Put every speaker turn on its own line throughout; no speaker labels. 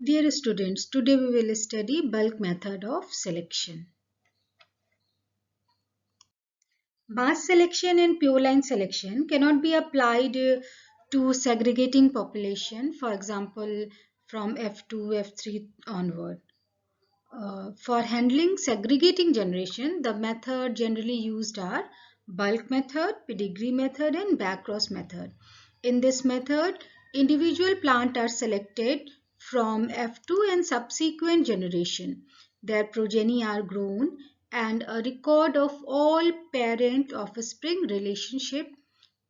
Dear students, today we will study bulk method of selection. Mass selection and pure line selection cannot be applied to segregating population, for example, from F2, F3 onward. For handling segregating generation, the method generally used are bulk method, pedigree method, and backcross method. In this method, individual plants are selected from F2 and subsequent generation. Their progeny are grown and a record of all parent offspring relationship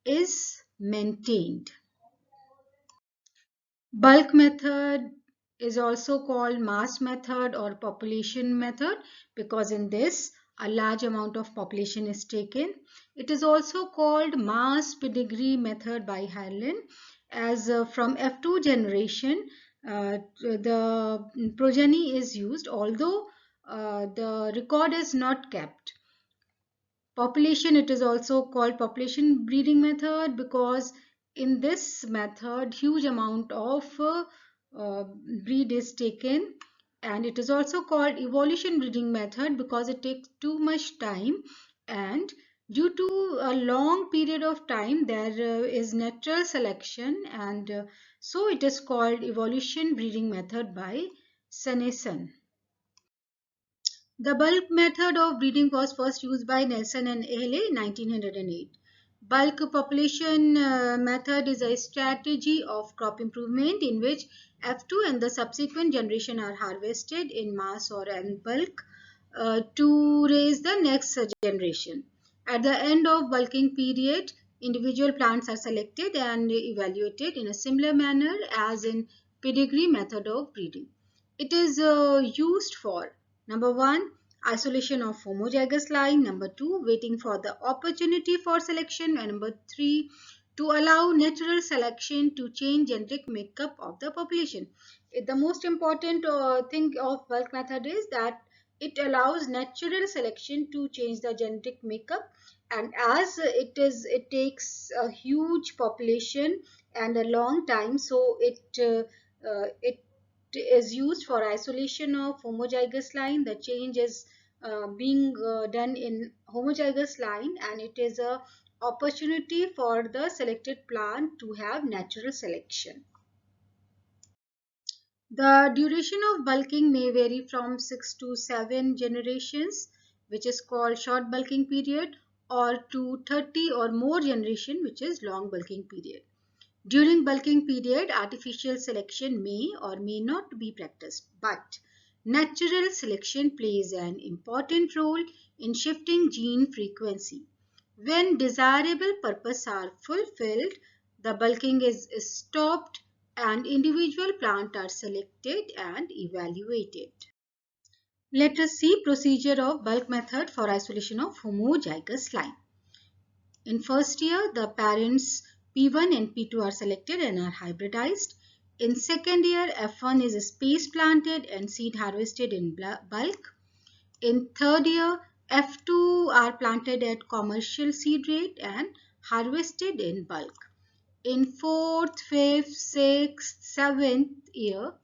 is maintained. Bulk method is also called mass method or population method because in this a large amount of population is taken. It is also called mass pedigree method by Harlan as from F2 generation the progeny is used although the record is not kept. Population, it is also called population breeding method because in this method huge amount of uh, breed is taken, and it is also called evolution breeding method because it takes too much time, and due to a long period of time there is natural selection, and so it is called evolution breeding method by Seneson. The bulk method of breeding was first used by Nelson and Ahle in 1908. Bulk population method is a strategy of crop improvement in which F2 and the subsequent generation are harvested in mass or in bulk to raise the next generation. At the end of bulking period, individual plants are selected and evaluated in a similar manner as in pedigree method of breeding. It is used for number one, isolation of homozygous line, number two, waiting for the opportunity for selection, and number three, to allow natural selection to change genetic makeup of the population. The most important thing of bulk method is that it allows natural selection to change the genetic makeup, and as it takes a huge population and a long time, so it is used for isolation of homozygous line. The change is being done in homozygous line, and it is a opportunity for the selected plant to have natural selection. The duration of bulking may vary from 6 to 7 generations, which is called short bulking period, or to 30 or more generation, which is long bulking period. During bulking period, artificial selection may or may not be practiced, but natural selection plays an important role in shifting gene frequency. When desirable purposes are fulfilled, the bulking is stopped and individual plants are selected and evaluated. Let us see procedure of bulk method for isolation of homozygous line. In first year, the parents P1 and P2 are selected and are hybridized. In second year, F1 is space planted and seed harvested in bulk. In third year, F2 are planted at commercial seed rate and harvested in bulk. In fourth, fifth, sixth, seventh year,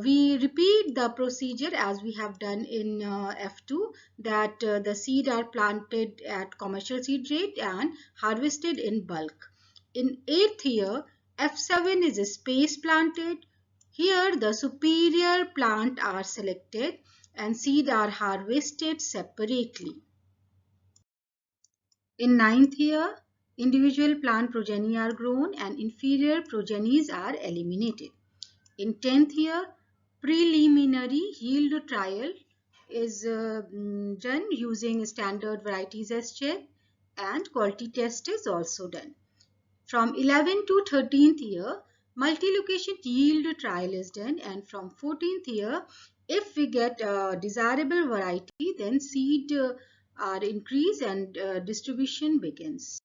we repeat the procedure as we have done in F2, that the seed are planted at commercial seed rate and harvested in bulk. In 8th year, F7 is space planted. Here the superior plant are selected and seed are harvested separately. In 9th year, individual plant progeny are grown and inferior progenies are eliminated. In 10th year, preliminary yield trial is done using standard varieties as check, and quality test is also done. From 11th to 13th year, multi-location yield trial is done, and from 14th year, if we get a desirable variety, then seed are increased and distribution begins.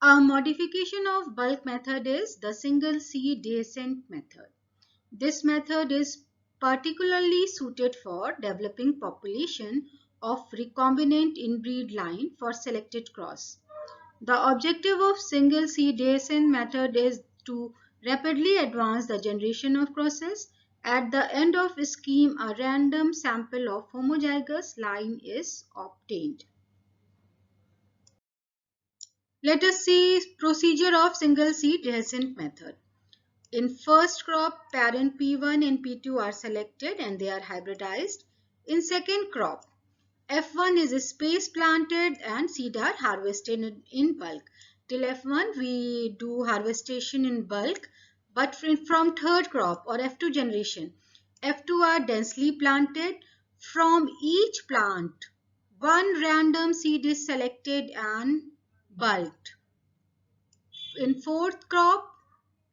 A modification of bulk method is the single seed descent method. This method is particularly suited for developing population of recombinant inbreed line for selected cross. The objective of single seed descent method is to rapidly advance the generation of process. At the end of scheme, a random sample of homozygous line is obtained. Let us see procedure of single seed descent method. In first crop, parent P1 and P2 are selected and they are hybridized. In second crop, F1 is space planted and seed are harvested in bulk. Till F1 we do harvestation in bulk, but from third crop or F2 generation, F2 are densely planted. From each plant, one random seed is selected and bulked. In fourth crop,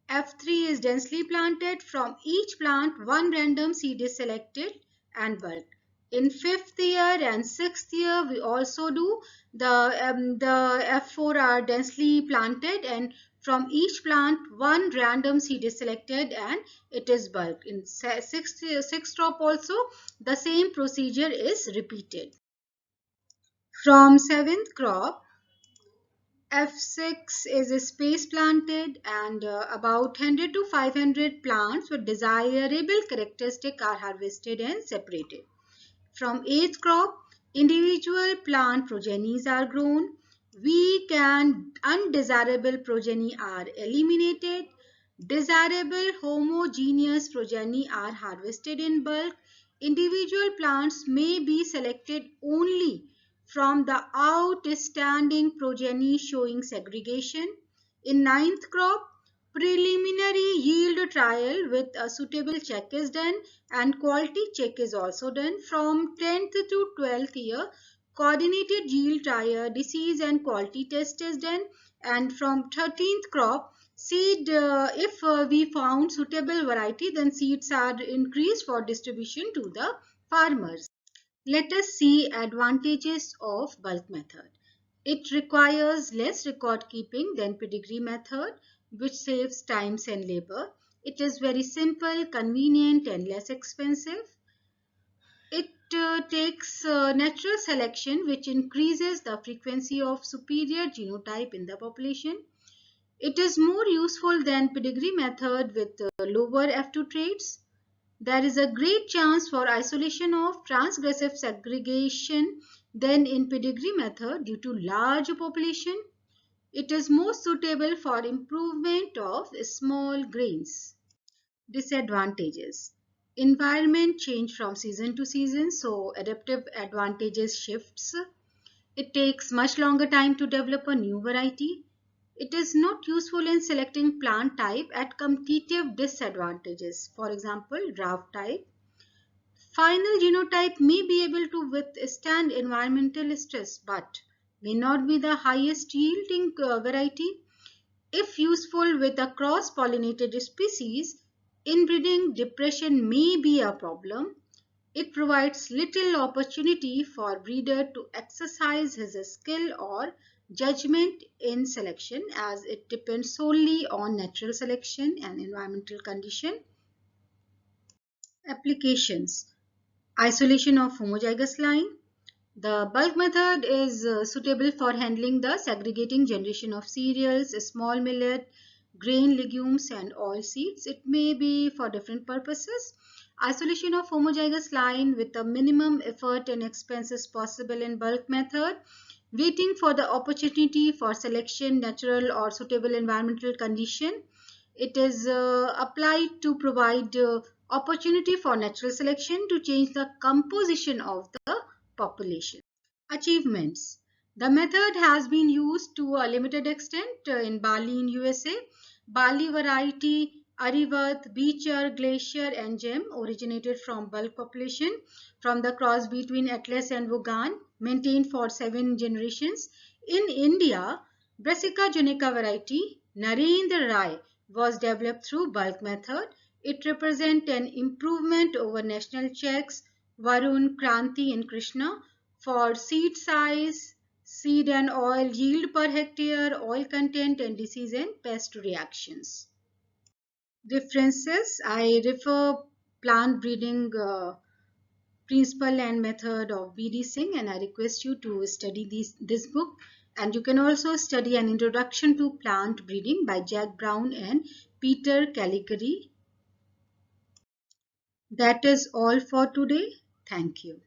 F3 is densely planted. From each plant, one random seed is selected and bulked. In fifth year and sixth year, we also do the F4 are densely planted, and from each plant, one random seed is selected and it is bulked. In sixth crop also, the same procedure is repeated. From seventh crop, F6 is space planted and about 100 to 500 plants with desirable characteristics are harvested and separated. From eighth crop, individual plant progenies are grown. Weak and undesirable progeny are eliminated. Desirable homogeneous progeny are harvested in bulk. Individual plants may be selected only from the outstanding progeny showing segregation. In ninth crop, preliminary yield trial with a suitable check is done and quality check is also done. From 10th to 12th year, coordinated yield trial, disease and quality test is done, and from 13th crop, seed, if we found suitable variety, then seeds are increased for distribution to the farmers. Let us see advantages of bulk method. It requires less record keeping than pedigree method, which saves times and labor. It is very simple, convenient and less expensive. It takes natural selection, which increases the frequency of superior genotype in the population. It is more useful than pedigree method with lower F2 traits. There is a great chance for isolation of transgressive segregation than in pedigree method due to large population. It is more suitable for improvement of small grains. Disadvantages. Environment change from season to season, so adaptive advantages shifts. It takes much longer time to develop a new variety. It is not useful in selecting plant type at competitive disadvantages. For example, drought type. Final genotype may be able to withstand environmental stress but may not be the highest yielding variety. If useful with a cross-pollinated species, inbreeding depression may be a problem. It provides little opportunity for breeder to exercise his skill or judgment in selection as it depends solely on natural selection and environmental condition. Applications. Isolation of homozygous line. The bulk method is suitable for handling the segregating generation of cereals, small millet, grain, legumes and oil seeds. It may be for different purposes. Isolation of homozygous line with the minimum effort and expenses possible in bulk method. Waiting for the opportunity for selection, natural or suitable environmental condition. It is applied to provide opportunity for natural selection to change the composition of the population. Achievements. The method has been used to a limited extent in Bali in USA. Bali variety Arivat, Beecher, Glacier and Gem originated from bulk population from the cross between Atlas and Vugan, maintained for 7 generations. In India, Brassica janica variety Narendra Rai was developed through bulk method. It represents an improvement over national checks Varun, Kranti and Krishna for seed size, seed and oil yield per hectare, oil content and disease and pest reactions. Differences. I refer plant breeding principle and method of B.D. Singh and I request you to study this book, and you can also study an introduction to plant breeding by Jack Brown and Peter Caligari. That is all for today. Thank you.